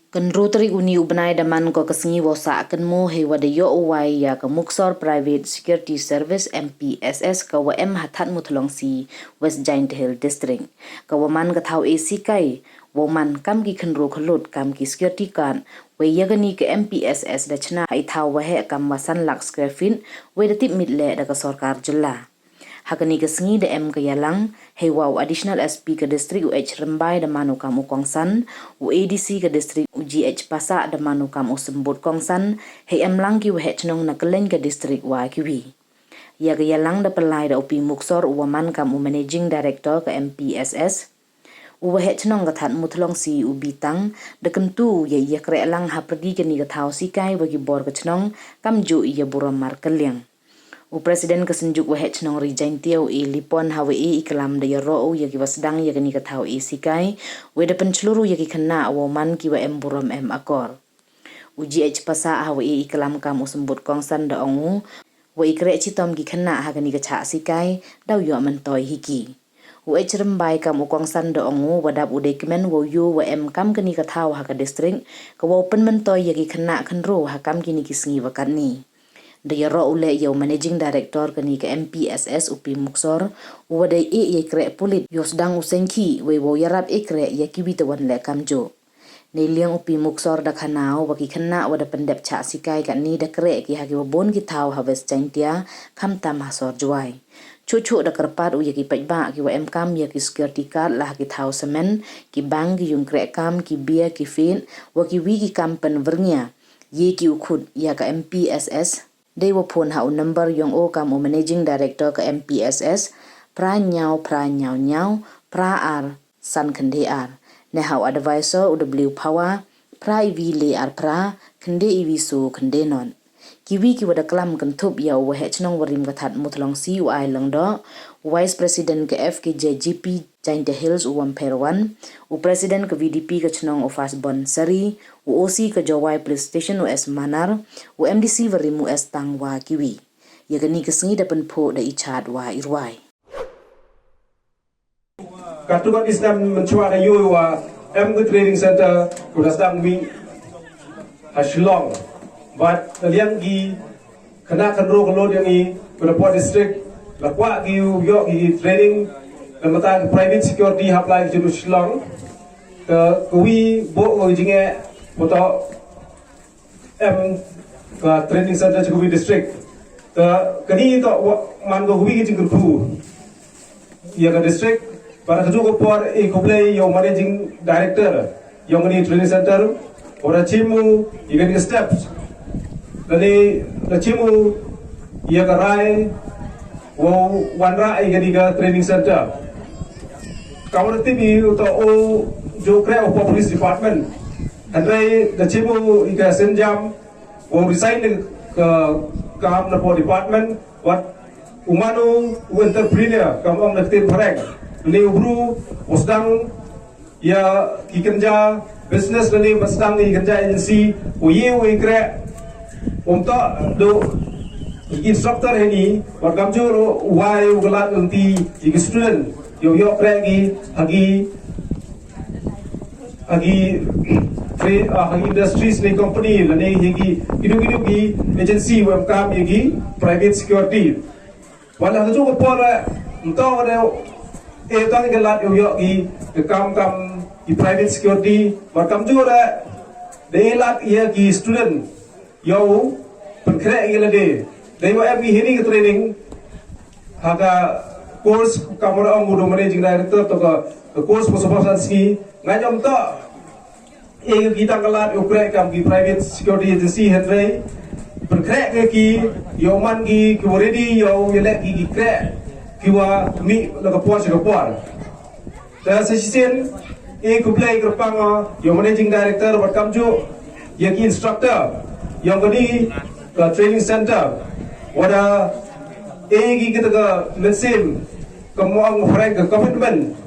Kan Rotary Uni Ubnai daman ko kasingi wasa akan mo hewa de yo uwai ya ka Muxor Private Security Service MPSS ka WM hathat muthlong si West Giant Hill District. Ka waman ka thau AC kai, waman kam ki khenro khalut kam ki security kan, we yagani ka MPSS da chna hai thau wahe kam wasan lakh square feet, we da tip mitle da ka sarkar jilla. Hakani kasingi da M ka yalang, hewa additional SP ka district UH Rembai da manu kam ukongsan, ADC ka district UGH Pasa da manu kam usembut kongsan, he M lang ki wahe chnong na kaleng ka district wa kiwi. Ya ka yalang da pelai da upi Muxor uwaman kam managing director ka MPSS, uwahe chnong ka that muthlong si ubitang, da kentu ya kre lang ha pergi ka ni ka thau si kai wagi bor ka chnong, kam ju iya buram mar kaliang. Presiden kesenjuk wahet nong rijain tiau lipon hawe iklam da yaro yaki wasdang yakani katau sikai we depan seluruh yaki kena awaman kiwa buram akor. UGH pasa hawe iklam kam usembut kongsan da ongu we ikre citom ki kena hakani kaca sikai dau yo mentoy hiki. UH Rembai kam ukongsan da ongu wadap udekmen wo yu kam kani katau haka distrik kawa pen mentoy yaki kena kenro hakam kini kisengi wakat ni. Daya ro ule yau managing director kani ke MPSS upi Muxor uwadai ye kre pulit yosdang usengki we wo yarap kre ya kiwi tawan le kamjo ne liang upi Muxor da khanao waki khana wada pendep cha sikai kan ni da kre ki hagi bon ki thau harvest chantia kham tam hasor juai chuchu da karpat u yaki pajba ki wa kam yaki security card lah ki thau semen ki bang ki yung kre kam ki bia ki fin waki wi ki kam pen vernya ye ki ukhut ya ka MPSS They were pun hau number yang o kam managing director ke MPSS pra nyau nyau pra ar san kende ar ne hau advisor UW power pra ivi le ar pra kende ivi so kende non kiwi ki wada klam kentup ya wa hnong warim kathat mutlong CUI langdo vice president ke FKJGP Giant Hills uwam perwan u president ke VDP ke chnong ofas bon sari u OC ke Jawai police station US manar u MDC varimu es tangwa kiwi yagani kesengi dapen po da ichat wa irwai Katukan Islam mencuat ayu wa training center kudasang wi Shillong but liang gi kena kenro kelod yang i Port district lakwa gi yo gi training lemata private security apply ju Shillong ke wi bo jinge moto training center ju district ke kani to man go wi gi jingku ya ke district para keju por koplay yo managing director yang ni training center ora chimu igen steps Lani nacimu ia karai wo wanra igadiga training center. Kawan timi uto o jo kre of police department. Andai nacimu iga senjam wo resign ke kam na po department wat umanu entrepreneur kam ong naktin pareng. Ni ubru osdang ya kikenja business lani masdang kikenja agency wo ye wo ikre untuk do instructor ini wargam juro wai ugalat nanti igi student yo pregi hagi industries ni company lani higi hidu gi agency kam higi private security wala tu ko por untuk ada tang galat yo gi kam di private security wargam juro delat ia gi student yo penkre gila de dewa every hearing training haga course kamera ang managing director to ka course posopasan ski ngajom to kita kalat ukre kam ki private security agency hetre penkre ki yo man ki ready yo yele ki kre kiwa mi la ka puar ta session kuplay grupang yo managing director wat kamju yaki instructor yang ini ke training center wada kita ke mesin kemuang frank ke commitment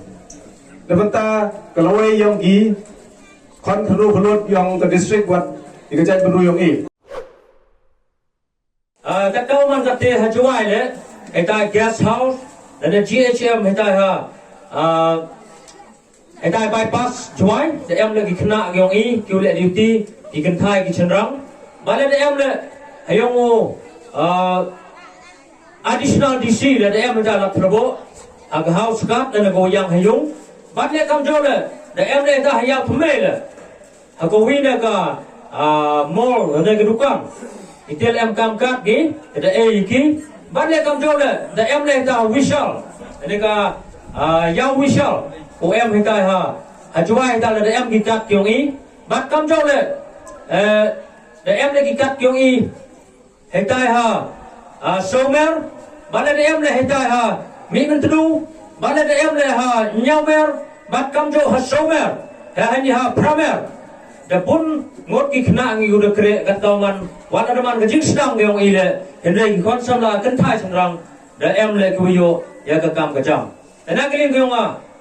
lebenta kalau yang gi kontrol yang ke district buat dikejar penuh yang các câu mang tập thể hajuai le eta guest house dan GHM eta ha ให้ได้ bypass ช่วยแต่เอ็มเลยกี่คณะกี่องอีกี่เลดิวตี้กี่กันไทยกี่เชนรังมาเลยแต่เอ็มเลยให้ยงadditional DC เลยแต่เอ็มมันจะรับระบบอากาศ house cut แล้วก็ยังให้ยงบัดเลยคำโจเลยแต่เอ็มเลยถ้าให้ยาวทุ่มเลยหากวินาก็ mall นั่นก็ดูกันอีเทลเอ็มกำกัดกี่แต่เอกี่บัดเลยคำโจเลยแต่เอ็มเลยถ้าวิชานี่ก็ยาววิชาโอเอ็มให้ได้ฮะช่วยให้ได้เลยแต่เอ็มกี่กัดกี่องอีบัดคำโจเลยแต่เอ็มเลยกี่กัดกี่องอีให้ได้ฮะSomer, bala de emle hita ha, mingan tu, bala de emle ha, nyaumer, bat kamjo ha somer, ha hani ha pramer. Da pun ngot ki khna ngi udah kre kat kawan, wan ada man kajing sedang ge ong ile, hendai ki kon samla kan thai sangrang, da emle ku yo ya ka kam ka jam. Ana keling ge ong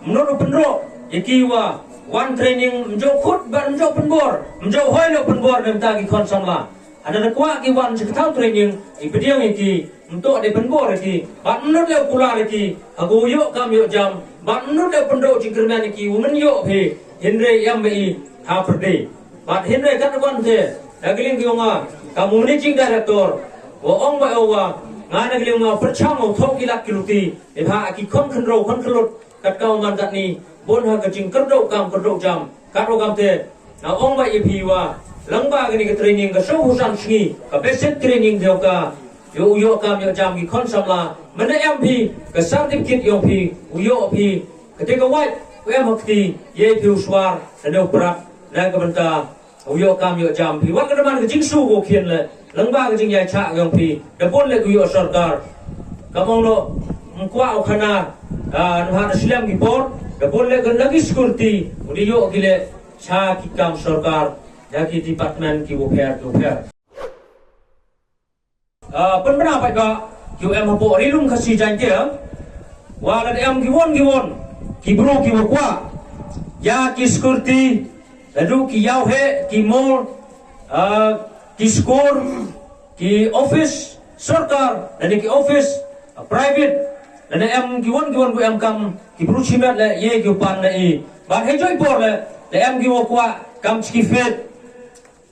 menurut penro, iki wa one training mjo khut ban mjo penbor, mjo hoi lo penbor nem ta ki kon samla. Ada kuat ki wan seketau training ibediang iki untuk ada penbor iki bat menut le pula iki aku yo kam yo jam bat menut le pendok jingkerman iki umen yo phe hendre yam bi ha perde bat hendre kat wan je nagiling ki onga kamu managing director wo ong ba owa nga nagiling ma perchang o thok ki lak kiluti e pha ki khon khnro khon khlot kat kau man kat ni bon ha ka jing kerdok kam kerdok jam kat ro kam te na ong ba ipi wa lamba gini ke training ke show husan sini ke basic training dia ka yo kam yo jam ki kon samla mana MP ke certificate yo pi yo pi ketika white em hakti ye pi uswar dan yo prak dan ke benta yo kam yo jam pi wat ke man ke jingsu go khian le lamba ke jing ya cha yo pi de pon le yo sarkar kamong lo mkwa khana ha islam ki por de pon le ke lagi security udi yo gile cha ki kam sarkar Yaki department ki welfare. Penbena apa ka? QM hapo rilum kasi janjia. Wala em giwon ki bro ki wakwa. Ya ki security, lalu ki yau he ki mall, ki skor, ki office sarkar, dan ki office private. Dan em giwon ku em kam ki bro chimet le ye ki pan le i. Ban he joy por le em giwakwa kam ki fet.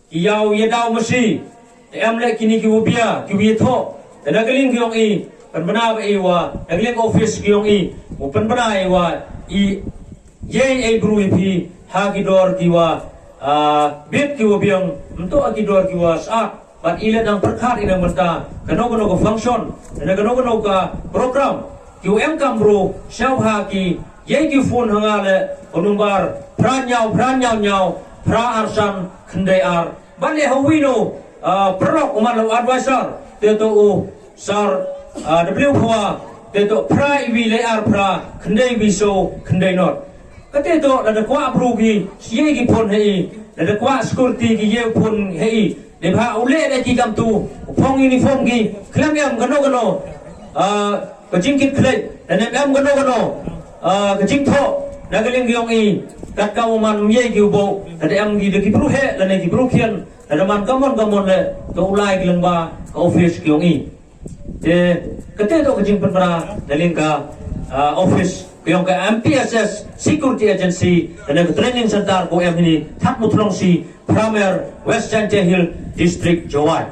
Yau ye dau mesti em le kini ki ubia ki wi tho da galing ki ong i pan bana ba i wa galing office ki ong i u pan bana i wa i ye ai bru pi ha ki dor ki wa bit ki ubiang mto ki dor ki wa sa ban ile dang perkhat ina menta kano ko function da kano ka program ki em kam bru shau ha ki ye ki phone hanga le onumbar pran nyau pra arsan khandai ar bale hawino prok uman lo advisor teto sar w phwa teto pra wi le ar pra khandai wi so khandai not kateto da kwa bru gi ye gi phon hei da kwa security gi ye phon hei de pha ule da ki kam tu phong uniform gi klam yam gano ka jingkit khlai da ne am gano ka jing tho da galing gi ong i kat kau man ye ki bo ada am gi de ki bru he la ne ki bru khian ada man kamon le to ulai ki lengba ka office ki ong i de kate to ka jing panra daling ka office ki ong ka MPSS security agency dan ka training center ko em ni thak mutlong si Pramer West Chanche Hill district Jowai